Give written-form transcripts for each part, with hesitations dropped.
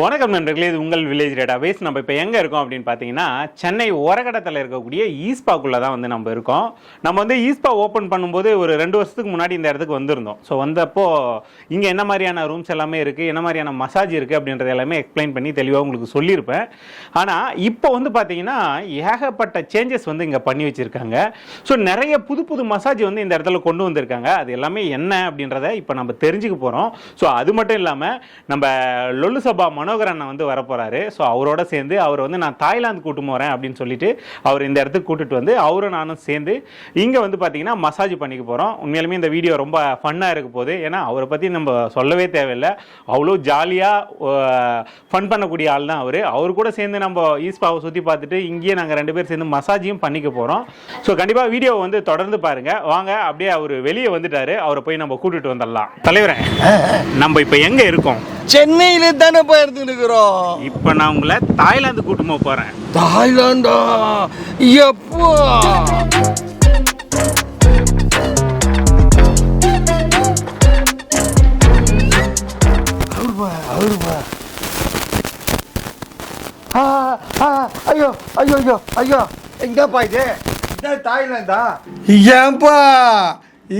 வணக்கம் நண்பர்களே, இது உங்கள் வில்லேஜ் டேட்டாபேஸ். நம்ம இப்போ எங்கே இருக்கோம் அப்படின்னு பார்த்தீங்கன்னா, சென்னை ஓரகடத்தில் இருக்கக்கூடிய ஈஸ்பாக்குள்ளே தான் வந்து நம்ம இருக்கோம். நம்ம வந்து ஈஸ்பா ஓப்பன் பண்ணும்போது ஒரு 2 வருஷத்துக்கு முன்னாடி இந்த இடத்துக்கு வந்திருந்தோம். ஸோ வந்தப்போ இங்கே என்ன மாதிரியான ரூம்ஸ் எல்லாமே இருக்குது, என்ன மாதிரியான மசாஜ் இருக்குது அப்படின்றது எல்லாமே எக்ஸ்பிளைன் பண்ணி தெளிவாக உங்களுக்கு சொல்லியிருப்பேன். ஆனால் இப்போ வந்து பார்த்தீங்கன்னா ஏகப்பட்ட சேஞ்சஸ் வந்து இங்கே பண்ணி வச்சுருக்காங்க. ஸோ நிறைய புது புது மசாஜ் வந்து இந்த இடத்துல கொண்டு வந்திருக்காங்க. அது எல்லாமே என்ன அப்படின்றத இப்போ நம்ம தெரிஞ்சுக்க போகிறோம். ஸோ அது மட்டும் இல்லாமல் நம்ம லொல்லு சபா மனோகர் அண்ணன் வந்து வரப்போறாரு. ஸோ அவரோட சேர்ந்து அவர் வந்து நான் தாய்லாந்து கூட்டு போகிறேன் அப்படின்னு சொல்லிட்டு அவர் இந்த இடத்துக்கு கூட்டிட்டு வந்து அவரும் நானும் சேர்ந்து இங்கே வந்து பார்த்தீங்கன்னா மசாஜ் பண்ணிக்க போகிறோம். உண்மையிலுமே இந்த வீடியோ ரொம்ப ஃபன்னாக இருக்க போகுது. ஏன்னா அவரை பற்றி நம்ம சொல்லவே தேவையில்லை. அவ்வளோ ஜாலியாக ஃபன் பண்ணக்கூடிய ஆள் தான் அவர் கூட சேர்ந்து நம்ம ஈஸ்பாவை சுற்றி பார்த்துட்டு இங்கேயே நாங்கள் 2 பேர் சேர்ந்து மசாஜையும் பண்ணிக்க போகிறோம். ஸோ கண்டிப்பாக வீடியோ வந்து தொடர்ந்து பாருங்கள். வாங்க, அப்படியே அவர் வெளியே வந்துட்டாரு, அவரை போய் நம்ம கூட்டிட்டு வந்துடலாம். தலைவரே, நம்ம இப்போ எங்கே இருக்கோம்? சென்னையில தானே போயிருந்துருக்கிறோம். இப்போ நான் உங்களை தாய்லாந்து கூட்டு போறேன். தாய்லாண்டா? எப்போ? அவருப்பா ஐயோ ஐயோ ஐயோ ஐயோ, எங்கப்பா இது? இதான் தாய்லாந்தா? ஏன்பா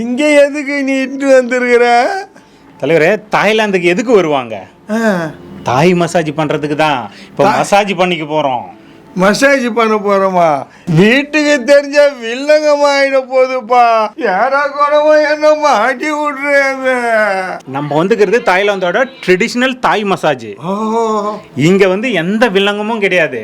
இங்க எதுக்கு நீ இட்டு வந்திருக்கிற? தலைவரே, தாய்லாந்துக்கு எதுக்கு வருவாங்க? தாய் மசாஜ் பண்றதுக்கு தான். இப்போ மசாஜ் பண்ணிக்க போறோம். மசாஜ் பண்ண போறோமா? வீட்டுக்கு தெரிஞ்ச வில்லங்கமா ஆயிட போகுதுப்பா. யாரா குறவோ என்ன மாட்டி விடுறாங்க. நம்ம வந்துக்கிறது தாய்லாந்தோட ட்ரெடிஷ்னல் தாய் மசாஜ். இங்க வந்து எந்த வில்லங்கமும் கிடையாது.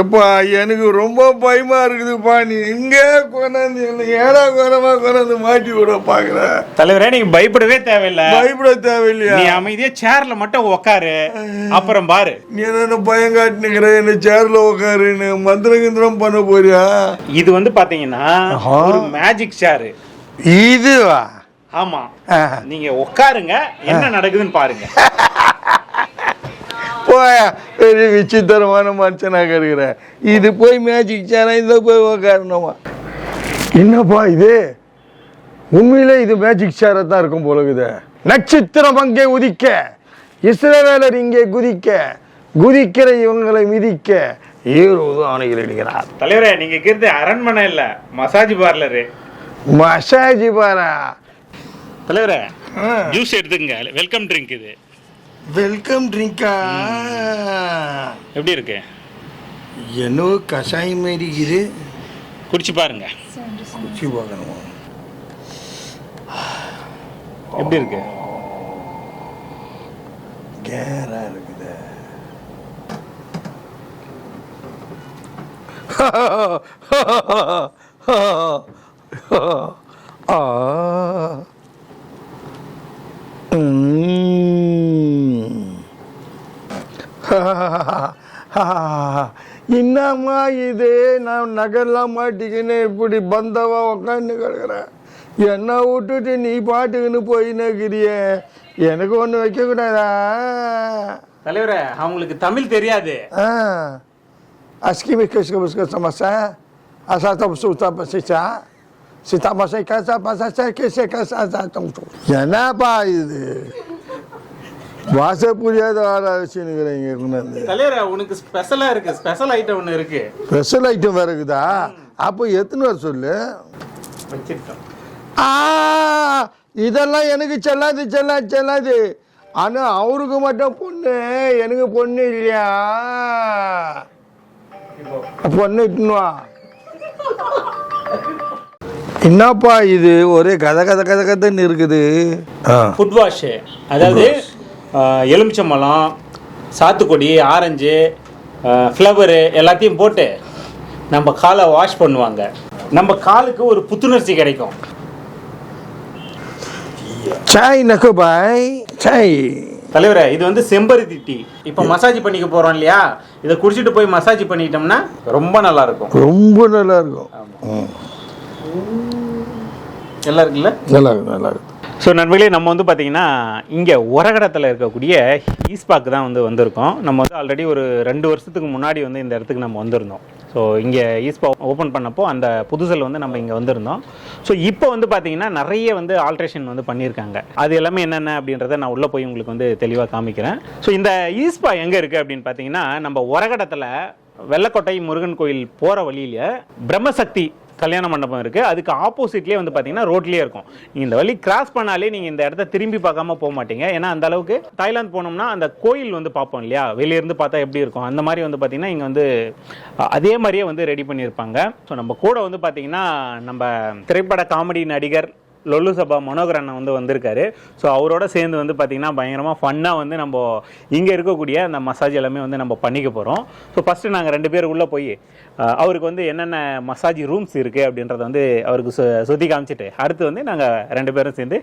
எப்பா எனக்கு ரொம்ப பயமா இருக்குதுப்பா. நீ இங்க கொண்டாந்து ஏடா குறவா கொண்டாந்து மாட்டி விட பாக்குற. தலைவரே, நீங்க பயப்படவே தேவையில்லை. பயப்பட தேவையில்லையா? நீ அமைதியா சேர்ல மட்டும் உட்காரு, அப்புறம் பாரு. நீ என்ன பயம் காட்டினுக்கிற? என்ன சேர்ல உட்காருன்னு மந்திரம் பண்ண போறியா? இது வந்து பாத்தீங்கன்னா ஒரு மேஜிக் சேர். இதுவா? ஆமா, நீங்க உட்காருங்க, என்ன நடக்குதுன்னு பாருங்க. போயா, பெரிய விசித்திரமான மனுஷனாக இருக்கிற. இது போய் மேஜிக் சேரா? இந்த போய் உட்காரணுமா? என்னப்பா இது? உண்மையிலே இது மேஜிக் சேரா தான் இருக்கும் போலகுது. நட்சத்திரம் அங்கே உதிக்க, இஸ்ரவேலர் இங்கே குதிக்க, குதிக்கிற இவங்களை மிதிக்க ஏறுவது ஆணைகள் இடுகிறார். தலைவரே, நீங்க இருக்கிறது அரண்மனை இல்ல, மசாஜ் பார்லரு. மசாஜ் பாரா? தலைவரே, ஜூஸ் எடுத்துங்க. வெல்கம் ட்ரிங்க் இது. வெல்கம் ட்ரிங்கா? எப்படி இருக்கு? என்னவோ கஷாயம் மாரி இது. குடிச்சு பாருங்க. குடிச்சு பார்க்கணுமா? எப்படி இருக்கு? கேரா இருக்குது. என்னம்மா இது? நான் நகர்லாம் மாட்டிக்கின்னு இப்படி பந்தவா உக்காந்து கிடக்குறேன். என்ன விட்டுட்டு நீ பாட்டுக்குன்னு போயின்னுக்கிறிய. எனக்கு ஒன்று வைக்க கூடாதா? தலைவரே, அவங்களுக்கு தமிழ் தெரியாது. Aski mi kes ke sama saya, asal tahu sudah pasca, sita pasca kasa pasca saya kese kasa tahu tu. என்னப்பா இது? வாச புரியாத ஆராய்ச்சினுங்கிறீங்க. தலைவரே, உனக்கு ஸ்பெஷலா இருக்கு. ஸ்பெஷல் ஐட்டம் ஒன்று இருக்கு. ஸ்பெஷல் ஐட்டம் வேற இருக்குதா? அப்போ எத்தனை வர சொல்லு. வச்சிருக்கோம். இதெல்லாம் எனக்கு செல்லாது. ஆனா அவருக்கு மட்டும் பொண்ணு, எனக்கு பொண்ணு இல்லையா? பொண்ணு இட்டுனுவா. என்னப்பா இது? ஒரே கதன்னு இருக்குது. ஃபுட் வாஷ், அதாவது எலுமிச்சம்பழம், சாத்துக்குடி, ஆரஞ்சு, ஃப்ளவரு எல்லாத்தையும் போட்டு நம்ம காலை வாஷ் பண்ணுவாங்க. நம்ம காலுக்கு ஒரு புத்துணர்ச்சி கிடைக்கும். சாய் நக்கு பாய் சாய். தலைவரே, இது வந்து செம்பருத்தி டீ. இப்போ மசாஜ் பண்ணிக்க போறோம் இல்லையா? இதை குடிச்சிட்டு போய் மசாஜ் பண்ணிட்டோம்னா ரொம்ப நல்லா இருக்கும். ரொம்ப நல்லா இருக்கும். நல்லா இருக்குல்ல? நல்லா இருக்கு. ஸோ நண்பர்களே, நம்ம வந்து பார்த்தீங்கன்னா இங்கே ஒரகடத்தில் இருக்கக்கூடிய ஈஸ்பாக்கு தான் வந்திருக்கோம். நம்ம வந்து ஆல்ரெடி ஒரு 2 வருஷத்துக்கு முன்னாடி வந்து இந்த இடத்துக்கு நம்ம வந்திருந்தோம். ஸோ இங்கே ஈஸ்பா ஓப்பன் பண்ணப்போ அந்த புதுசில் வந்து நம்ம இங்கே வந்திருந்தோம். ஸோ இப்போ வந்து பார்த்தீங்கன்னா நிறைய வந்து ஆல்ட்ரேஷன் வந்து பண்ணியிருக்காங்க. அது எல்லாமே என்னென்ன அப்படின்றத நான் உள்ளே போய் உங்களுக்கு வந்து தெளிவாக காமிக்கிறேன். ஸோ இந்த ஈஸ்பா எங்கே இருக்குது அப்படின்னு பார்த்தீங்கன்னா, நம்ம ஒரகடத்தில் வெள்ளக்கோட்டை முருகன் கோயில் போகிற வழியில் பிரம்மசக்தி கல்யாண மண்டபம் இருக்குது. அதுக்கு ஆப்போசிட்லேயே வந்து பார்த்தீங்கன்னா ரோட்லேயே இருக்கும். நீங்கள் இந்த வழி கிராஸ் பண்ணாலே நீங்கள் இந்த இடத்த திரும்பி பார்க்காம போக மாட்டீங்க. ஏன்னா அந்த அளவுக்கு தாய்லாந்து போனோம்னா அந்த கோயில் வந்து பார்ப்போம் இல்லையா, வெளியிருந்து பார்த்தா எப்படி இருக்கும், அந்த மாதிரி வந்து பார்த்தீங்கன்னா இங்கே வந்து அதே மாதிரியே வந்து ரெடி பண்ணியிருப்பாங்க. ஸோ நம்ம கூட வந்து பார்த்தீங்கன்னா நம்ம திரைப்பட காமெடி நடிகர் லொல்லு சபா மனோகர் அண்ணன் வந்து வந்திருக்காரு. ஸோ அவரோட சேர்ந்து வந்து பார்த்திங்கன்னா பயங்கரமாக ஃபன்னாக வந்து நம்ம இங்கே இருக்கக்கூடிய அந்த மசாஜ் எல்லாமே வந்து நம்ம பண்ணிக்க போகிறோம். ஸோ ஃபஸ்ட்டு நாங்கள் 2 பேர் உள்ளே போய் அவருக்கு வந்து என்னென்ன மசாஜ் ரூம்ஸ் இருக்குது அப்படின்றத வந்து அவருக்கு சுற்றி காமிச்சிட்டு அடுத்து வந்து நாங்கள் 2 பேரும் சேர்ந்து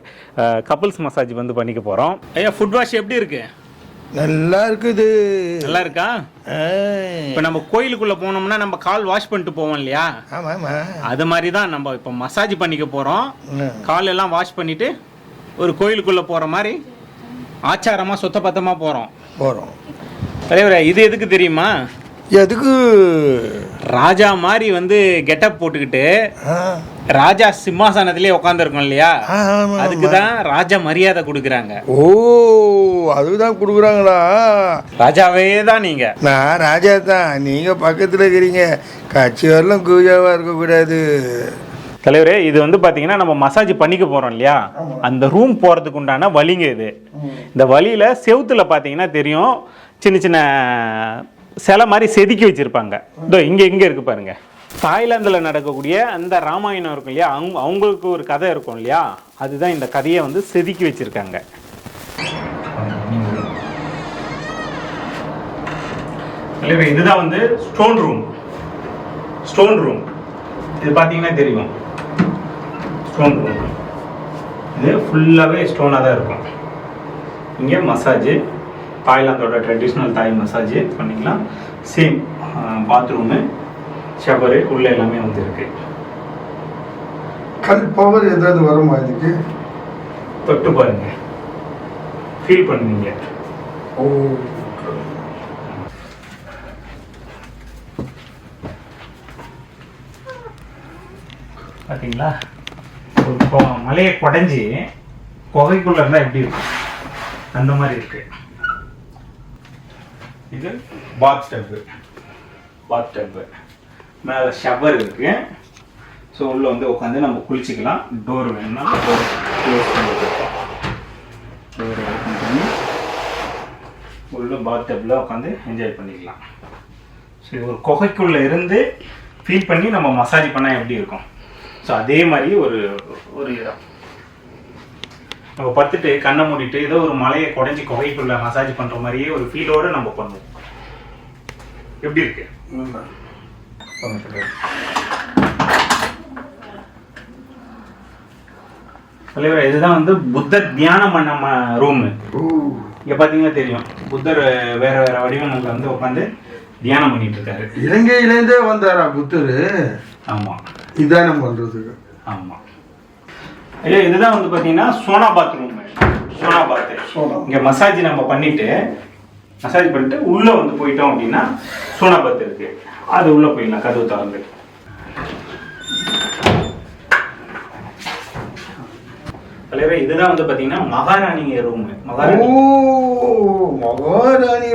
கப்புள்ஸ் மசாஜ் வந்து பண்ணிக்க போகிறோம். ஐயா, ஃபுட் வாஷ் எப்படி இருக்குது? நல்லா இருக்குது. நல்லா இருக்கா? இப்போ நம்ம கோயிலுக்குள்ளே போனோம்னா நம்ம கால் வாஷ் பண்ணிட்டு போவோம் இல்லையா, அது மாதிரி தான் நம்ம இப்போ மசாஜ் பண்ணிக்க போகிறோம். கால் எல்லாம் வாஷ் பண்ணிட்டு ஒரு கோயிலுக்குள்ளே போகிற மாதிரி ஆச்சாரமாக சுத்தபத்தமாக போகிறோம். தலைவரே, இது எதுக்கு தெரியுமா? எதுக்கு? ராஜா மாதிரி வந்து கெட்டப் போட்டுக்கிட்டு ராஜா சிம்மாசனத்திலே உட்காந்துருக்கோம் இல்லையா, அதுக்கு தான் ராஜா மரியாதை கொடுக்குறாங்க. ஓ, அதுதான் கொடுக்குறாங்களா? ராஜாவே தான் நீங்க. நான் ராஜா தான், நீங்க பக்கத்துல இருக்கிறீங்க. கட்சி வரலாம் கூஜாவா இருக்கக்கூடாது. தலைவரே, இது வந்து பாத்தீங்கன்னா நம்ம மசாஜ் பண்ணிக்க போறோம் இல்லையா, அந்த ரூம் போறதுக்கு உண்டான வழிங்க இது. இந்த வழியில செவுத்துல பாத்தீங்கன்னா தெரியும், சின்ன சின்ன சிலை மாதிரி செதுக்கி வச்சிருப்பாங்க. இதோ இங்க இருக்கு பாருங்க. தாய்லாந்தில் நடக்கக்கூடிய அந்த ராமாயணம் இருக்கும் இல்லையா, அவங்களுக்கு ஒரு கதை இருக்கும் இல்லையா, அதுதான் இந்த கதையை வந்து செதுக்கி வச்சிருக்காங்க. இதுதான் வந்து ஸ்டோன் ரூம். இது பார்த்தீங்கன்னா தெரியும், ஸ்டோன் ரூம். இது ஃபுல்லாகவே ஸ்டோனாக தான் இருக்கும். இங்கே மசாஜ், தாய்லாந்தோட ட்ரெடிஷ்னல் தாய் மசாஜ் பண்ணிக்கலாம். சேம் பாத்ரூமு, ஷவரு உள்ள எல்லாமே வந்து இருக்கு. கல் பவர் ஏதாவது வருமா இதுக்கு? தொட்டு பாருங்க, ஃபீல் பண்ணுவீங்க. ஓ, பார்த்தீங்களா, ஒரு மலையை குடைஞ்சி குகைக்குள்ள இருந்தால் எப்படி இருக்கும் அந்த மாதிரி இருக்கு. இது பாத் டப்பு, மேலே ஷவர் இருக்கு. ஸோ உள்ள வந்து உட்காந்து நம்ம குளிச்சுக்கலாம். டோர் வேணும்னா டோர் க்ளோஸ் பண்ணிக்கலாம். டோர் ஓப்பன் பண்ணி உள்ள பாத் டப்பில் உட்காந்து என்ஜாய் பண்ணிக்கலாம். ஸோ இது ஒரு குகைக்குள்ளே இருந்து ஃபீல் பண்ணி நம்ம மசாஜ் பண்ணால் எப்படி இருக்கும், ஸோ அதே மாதிரி ஒரு இடம். நம்ம படுத்துட்டு கண்ணை மூடிட்டு ஏதோ ஒரு மலையை குடைஞ்சி குகைக்குள்ள மசாஜ் பண்ணுற மாதிரியே ஒரு ஃபீலோடு நம்ம பண்ணுவோம். எப்படி இருக்கு? தலைவர், இதுதான் வந்து புத்தர் தியானம் பண்ண ரூமு. இங்க பாத்தீங்கன்னா தெரியும், புத்தர் வேற வேற வடிவங்கள்ல வந்து உட்காந்து தியானம் பண்ணிட்டு இருக்காரு. இலங்கையிலேருந்தே வந்தாரா புத்தர்? ஆமா, தியானம் பண்றதுக்கு. ஆமா ஐயா, இதுதான் வந்து பாத்தீங்கன்னா சோனா பாத் ரூம். இங்க மசாஜ் நம்ம பண்ணிட்டு உள்ள வந்து போயிட்டோம் அப்படின்னா சோனா பாத் இருக்கு, அது உள்ள போயிடலாம். கதவு திறந்து தலைவர், இதுதான் வந்து பாத்தீங்கன்னா மகாராணி ரூம். மகாராணி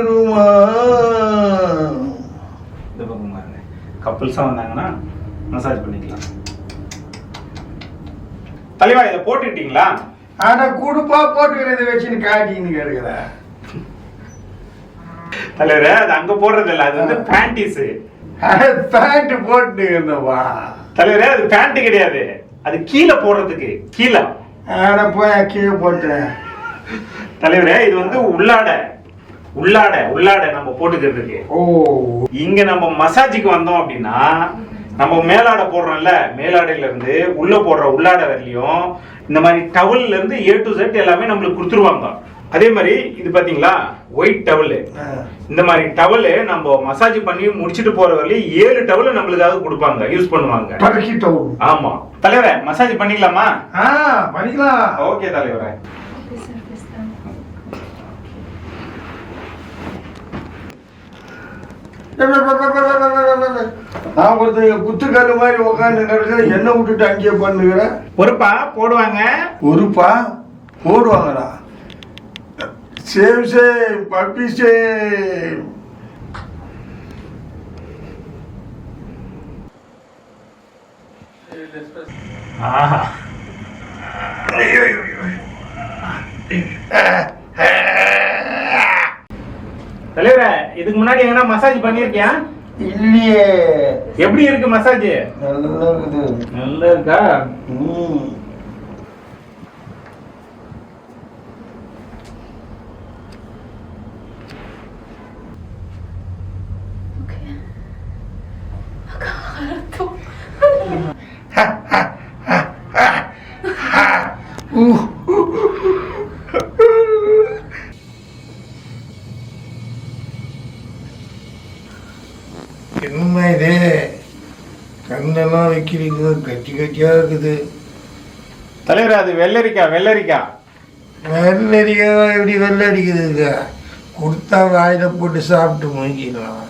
ரூமா? இந்த பக்கம் பாருங்க, கப்புள்ஸா வந்தாங்கன்னா மசாஜ் பண்ணிக்கலாம். தலைவா, இதை போட்டுக்கிட்டீங்களா? ஆனா கூடுப்பா போட்டுக்கிறது வச்சுன்னு காட்டின்னு கேட்கிற தலைவர, அது அங்க போடுறது இல்ல, அது வந்து பேண்டிஸ். பேண்ட் போட்டு இருந்தவா தலைவரே, அது பேண்ட் கிடையாது, அது கீழே போடுறதுக்கு. கீழே போய் கீழே போட்டேன் தலைவரே. இது வந்து உள்ளாடை நம்ம போட்டுக்கிறதுக்கு. ஓ, இங்க நம்ம மசாஜுக்கு வந்தோம் அப்படின்னா நம்ம மேலாடை போடுறோம்ல, மேலாடையில இருந்து உள்ள போடுற உள்ளாடை வரலையும் இந்த மாதிரி டவல்ல இருந்து A to Z எல்லாமே நம்மளுக்கு கொடுத்துருவாங்க. அதே மாதிரி இது பாத்தீங்களா, ஒயிட் டவல். இந்த மாதிரி டவல் நம்ம மசாஜ் பண்ணி முடிச்சிட்டு போற வரையும் 7 டவல் நம்மளுக்காக கொடுப்பாங்க, யூஸ் பண்ணுவாங்க. ஆமா தலைவரே, மசாஜ் பண்ணிக்கலாமா? பண்ணிக்கலாம். ஓகே தலைவரே. நான் ஒருத்தர் குத்துக்கல்லு மாதிரி உட்காந்து கிடக்குற என்ன விட்டுட்டு அங்கேயே பண்ணுகிறேன். பொறுப்பா போடுவாங்க. பொறுப்பா போடுவாங்கடா. Shame shame puppy shame. ஆஹா, தலைவரே இதுக்கு முன்னாடி எங்கன்னா மசாஜ் பண்ணிருக்கியா? இல்லையே. எப்படி இருக்கு மசாஜ்? நல்லா இருக்குது. நல்லா இருக்கா? என்னம்மா இது கண்ணெல்லாம் வைக்கிறீங்க, கட்டி கட்டியா இருக்குது. தலைவர் அது வெள்ளரிக்கா. வெள்ளரிக்கா எப்படி வெள்ளை அடிக்குது? கொடுத்தா வாயில போட்டு சாப்பிட்டு முடிக்கலாம்.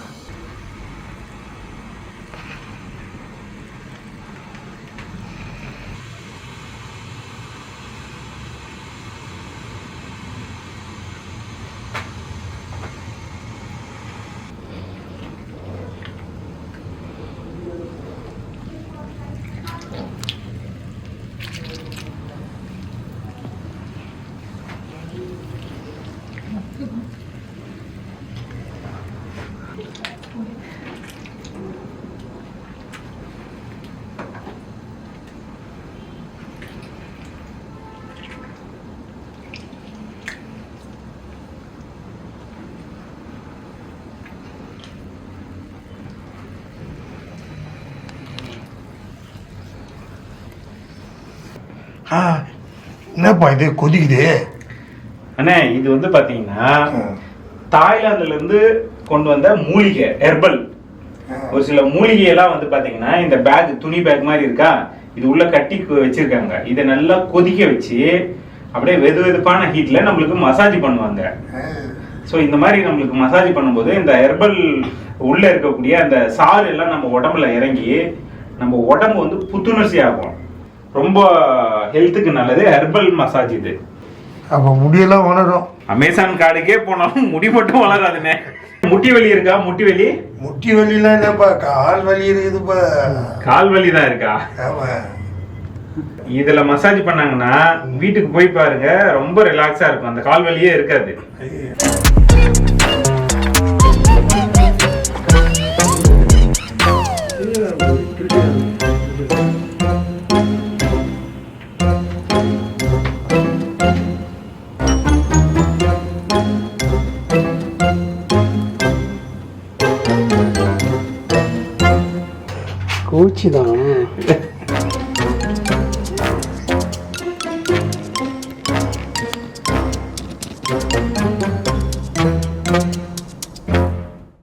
என்னப்பா இது கொதிக்குது? அண்ணே இது வந்து பாத்தீங்கன்னா தாய்லாந்துல இருந்து கொண்டு வந்த மூலிகை ஹெர்பல். ஒரு சில மூலிகை எல்லாம் வந்து பாத்தீங்கன்னா இந்த பேக், துணி பேக் மாதிரி இருக்கா, இது உள்ள கட்டி வச்சிருக்காங்க. இதை நல்லா கொதிக்க வச்சு அப்படியே வெது வெதுப்பான ஹீட்ல நம்மளுக்கு மசாஜ் பண்ணுவாங்க. ஸோ இந்த மாதிரி நம்மளுக்கு மசாஜ் பண்ணும்போது இந்த ஹெர்பல் உள்ள இருக்கக்கூடிய அந்த சாறு எல்லாம் நம்ம உடம்புல இறங்கி நம்ம உடம்பு வந்து புத்துணர்ச்சி ஆகும். ரொம்ப ஹெல்த்துக்கு நல்லது ஹெர்பல் மசாஜ் இது. அப்போ முடியெல்லாம் வளரும். அமேசான் காடுக்கே போனாலும் முடி மட்டும் வளராதுண்ணே. முட்டி வலி இருக்கா? முட்டி வலிலாம் இல்லப்பா, கால் வலி இருக்குதுப்பா. கால் வலி தான் இருக்கா? ஆமா. இதுல மசாஜ் பண்ணாங்கன்னா வீட்டுக்கு போய் பாருங்க, ரொம்ப ரிலாக்ஸா இருக்கும், அந்த கால் வலியே இருக்காது. கோச்சிதான்.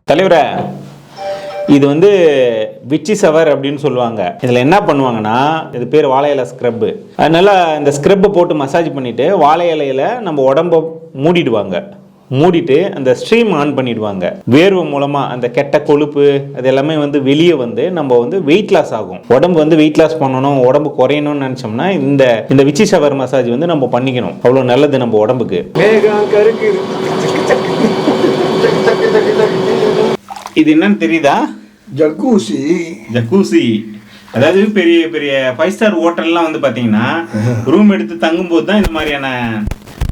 தலைவரே இது வந்து விச்சி சவர் அப்படின்னு சொல்லுவாங்க. இதில் என்ன பண்ணுவாங்கன்னா, இது பேர் வாழை இலை ஸ்க்ரப்பு. அதனால இந்த ஸ்க்ரப்பை போட்டு மசாஜ் பண்ணிட்டு வாழை இலையில நம்ம உடம்ப மூடிடுவாங்க. மூடிட்டு அந்த ஸ்ட்ரீம் ஆன் பண்ணிடுவாங்க. வேர்வை மூலமா அந்த கெட்ட கொழுப்பு அது எல்லாமே வந்து வெளியே வந்து நம்ம வந்து வெயிட் லாஸ் ஆகும். உடம்பு வந்து வெயிட் லாஸ் பண்ணணும், உடம்பு குறையணும்னு நினைச்சோம்னா இந்த விச்சி ஷவர் மசாஜ் வந்து நம்ம பண்ணிக்கணும். அவ்வளோ நல்லது நம்ம உடம்புக்கு. இது என்னன்னு தெரியுதா? ஜக்கூசி. அதாவது பெரிய பெரிய 5 ஸ்டார் ஹோட்டல்லாம் வந்து பாத்தீங்கன்னா ரூம் எடுத்து தங்கும்போது தான் இந்த மாதிரியான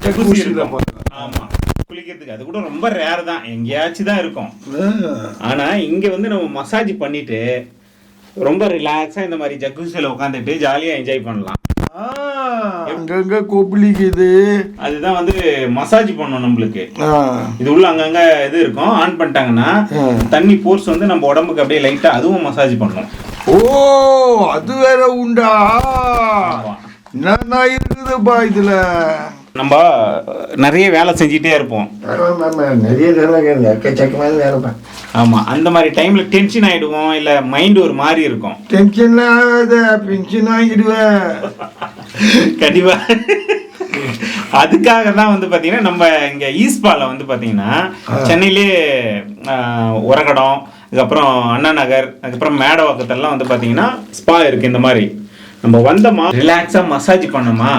ஜக்கூசி இருக்கும். ஆமா, குளிக்கிறதுக்கு. அது கூட ரொம்ப ரேர் தான், எங்கேயாச்சும் தான் இருக்கும். ஆனா இங்க வந்து நம்ம மசாஜ் பண்ணிட்டு ரொம்ப ரிலாக்ஸா இந்த மாதிரி ஜக்கூசில உட்காந்துட்டு ஜாலியா என்ஜாய் பண்ணலாம். அங்கங்க கொப்பளிக்குது, அதுதான் வந்து மசாஜ் பண்ணணும் நம்மளுக்கு. இது உள்ள அங்கங்க இது இருக்கும், ஆன் பண்ணிட்டாங்கன்னா தண்ணி போர்ஸ் வந்து நம்ம உடம்புக்கு அப்படியே லைட்டா அதுவும் மசாஜ் பண்ணும். ஓ, அது வேற உண்டா? என்ன இருக்குதுப்பா இதுல? நம்ம நிறைய வேலை செஞ்சுட்டே இருப்போம். நிறைய எக்கச்சக்கமான வேலைப்பா. ஆமா, அந்த மாதிரி டைம்ல டென்ஷன் ஆயிடுவோம், இல்ல மைண்ட் ஒரு மாதிரி இருக்கும். டென்ஷன் ஆகாத, பென்ஷன் வாங்கிடுவேன் கண்டிப்பா. அதுக்காக தான் வந்து பாத்தீங்கன்னா நம்ம இங்க ஈஸ்பால வந்து பாத்தீங்கன்னா சென்னையிலே உரகடம், அதுக்கப்புறம் அண்ணா நகர், அதுக்கப்புறம் மேடவாக்கத்தெல்லாம் வந்து பார்த்தீங்கன்னா ஸ்பா இருக்குது. இந்த மாதிரி நம்ம வந்தோமா ரிலாக்ஸாக மசாஜ் பண்ணோமா,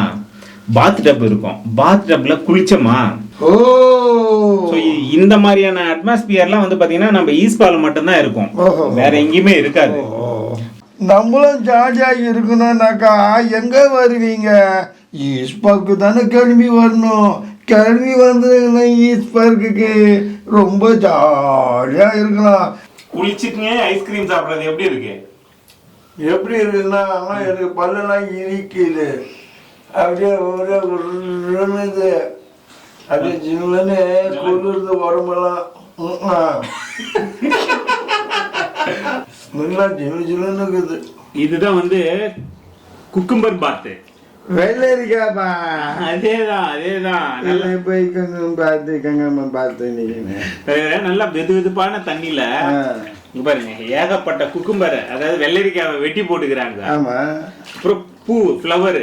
பாத் டப் இருக்கும், பாத் டப்பில் குளிச்சோமா. ஓ ஸோ இந்த மாதிரியான அட்மாஸ்பியர்லாம் வந்து பார்த்தீங்கன்னா நம்ம ஈஸ்பாவில் மட்டும்தான் இருக்கும், வேற எங்கேயுமே இருக்காது. நம்மளும் ஜாலியாக இருக்கணும்னாக்கா எங்கே வருவீங்க? ஈஸ்பாக்கு தானே கிளம்பி வரணும். கிளம்பி வந்ததுன்னா ஈஸ்பார்க்கு ரொம்ப ஜாலியாக இருக்கலாம். குளிச்சுட்டுங்க ஐஸ்கிரீம் சாப்பிட்றது எப்படி இருக்கு? எப்படி இருக்குன்னா எனக்கு பல்லெல்லாம் இனிக்குது, அப்படியே ஒரே உருணுது, அப்படியே ஜில்லுன்னு குளிர்ந்து உடம்பெல்லாம் நல்லா ஜில்லு ஜில்லுன்னு இருக்குது. இதுதான் வந்து குக்கும்பர் பாத்து. வெள்ளரிக்காப்பா, அதேதான் நல்லா போய் பார்த்து நல்லா வெது வெதுப்பான தண்ணியில இங்க பாருங்க ஏகப்பட்ட குக்கும்பர், அதாவது வெள்ளரிக்காவை வெட்டி போட்டுக்கிறாங்க. ஆமா, அப்புறம் பூ ஃப்ளவர்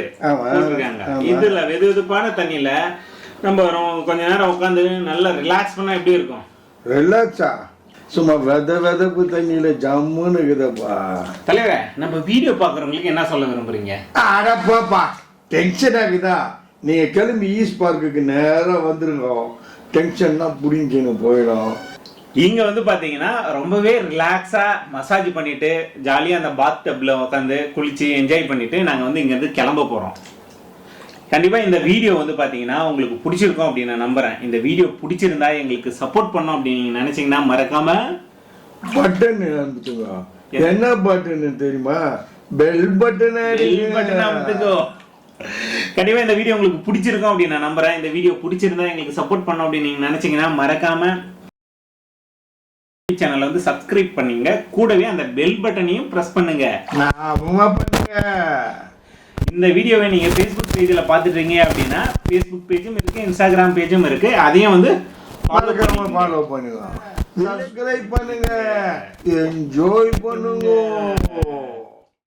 போட்டுருக்காங்க. இதுல வெது வெதுப்பான தண்ணியில நம்ம கொஞ்ச நேரம் உட்காந்து நல்லா ரிலாக்ஸ் பண்ணா எப்படி இருக்கும்? ரிலாக்ஸா சும்மா வெதப்பு தண்ணியில ஜம்முன்னு இருக்குதப்பா. தலைவரே, நம்ம வீடியோ பாக்குறவங்களுக்கு என்ன சொல்ல விரும்புறீங்க? அடப்பாப்பா, டென்ஷன் ஆகுதா? நீங்க கிளம்பி ஈஸ்ட் பார்க்குக்கு நேரம் வந்துருங்க, டென்ஷன்லாம் புடிஞ்சுன்னு போயிடும். இங்க வந்து பாத்தீங்கன்னா ரொம்பவே ரிலாக்ஸா மசாஜ் பண்ணிட்டு ஜாலியா அந்த பாத் டப்ல உட்காந்து குளிச்சு என்ஜாய் பண்ணிட்டு நாங்க வந்து இங்க இருந்து கிளம்ப போறோம். கண்டிப்பா இந்த வீடியோ வந்து பாத்தீங்கன்னா உங்களுக்கு பிடிச்சிருக்கும் அப்படின்னு நான் நம்புறேன். இந்த வீடியோ பிடிச்சிருந்தா எங்களுக்கு சப்போர்ட் பண்ணோம் அப்படின்னு நீங்க நினைச்சீங்கன்னா மறக்காம பட்டன் அமுத்துங்க. என்ன பட்டன் தெரியுமா? பெல் பட்டன் அமுத்துக்கோ. கண்டிப்பா இந்த வீடியோ உங்களுக்கு பிடிச்சிருக்கும் அப்படின்னு நான் நம்புறேன். இந்த வீடியோ பிடிச்சிருந்தா எங்களுக்கு சப்போர்ட் பண்ணோம் அப்படின்னு நீங்க நினைச்சீங்கன்னா மறக்காம சேனலை வந்து சப்ஸ்கிரைப் பண்ணுங்க, கூடவே அந்த பெல் பட்டனையும் பிரஸ் பண்ணுங்க. இந்த வீடியோவை நீங்க Facebook பேஜ்ல பாத்துட்டு இருக்கீங்க அப்படின்னா Facebook பேஜும் இருக்கு, Instagram பேஜும் இருக்கு, அதையும் வந்து ஃபாலோ பண்ணுங்க, சப்ஸ்கிரைப் பண்ணுங்க, என்ஜாய் பண்ணுங்க.